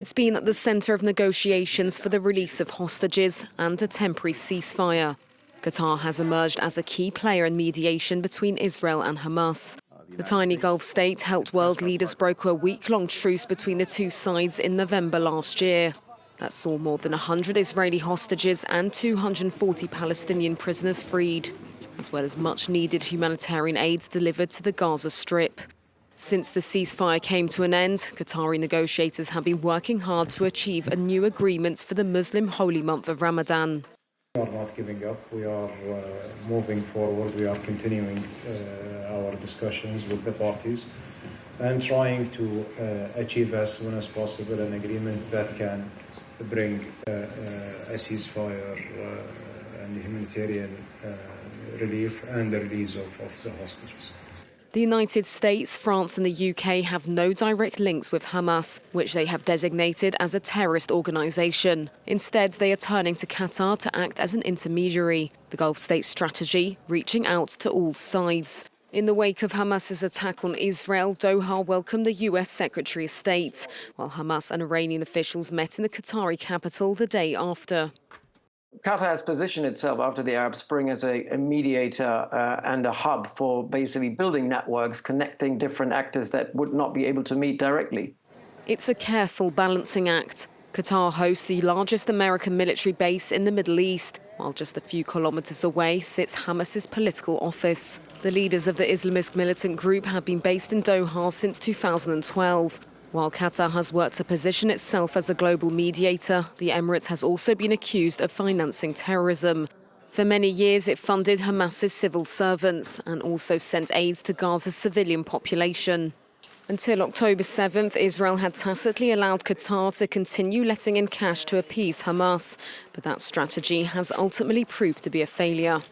It's been at the centre of negotiations for the release of hostages and a temporary ceasefire. Qatar has emerged as a key player in mediation between Israel and Hamas. The tiny Gulf state helped world leaders broker a week-long truce between the two sides in November last year. That saw more than 100 Israeli hostages and 240 Palestinian prisoners freed, as well as much-needed humanitarian aid delivered to the Gaza Strip. Since the ceasefire came to an end, Qatari negotiators have been working hard to achieve a new agreement for the Muslim holy month of Ramadan. We are not giving up. We are moving forward. We are continuing our discussions with the parties and trying to achieve as soon as possible an agreement that can bring a ceasefire and humanitarian relief and the release of the hostages. The United States, France and the UK have no direct links with Hamas, which they have designated as a terrorist organisation. Instead, they are turning to Qatar to act as an intermediary. The Gulf state's strategy, reaching out to all sides. In the wake of Hamas's attack on Israel, Doha welcomed the US Secretary of State, while Hamas and Iranian officials met in the Qatari capital the day after. Qatar has positioned itself after the Arab Spring as a mediator and a hub for basically building networks, connecting different actors that would not be able to meet directly. It's a careful balancing act. Qatar hosts the largest American military base in the Middle East, while just a few kilometres away sits Hamas's political office. The leaders of the Islamist militant group have been based in Doha since 2012. While Qatar has worked to position itself as a global mediator, the Emirates has also been accused of financing terrorism. For many years, it funded Hamas's civil servants and also sent aid to Gaza's civilian population. Until October 7th, Israel had tacitly allowed Qatar to continue letting in cash to appease Hamas, but that strategy has ultimately proved to be a failure.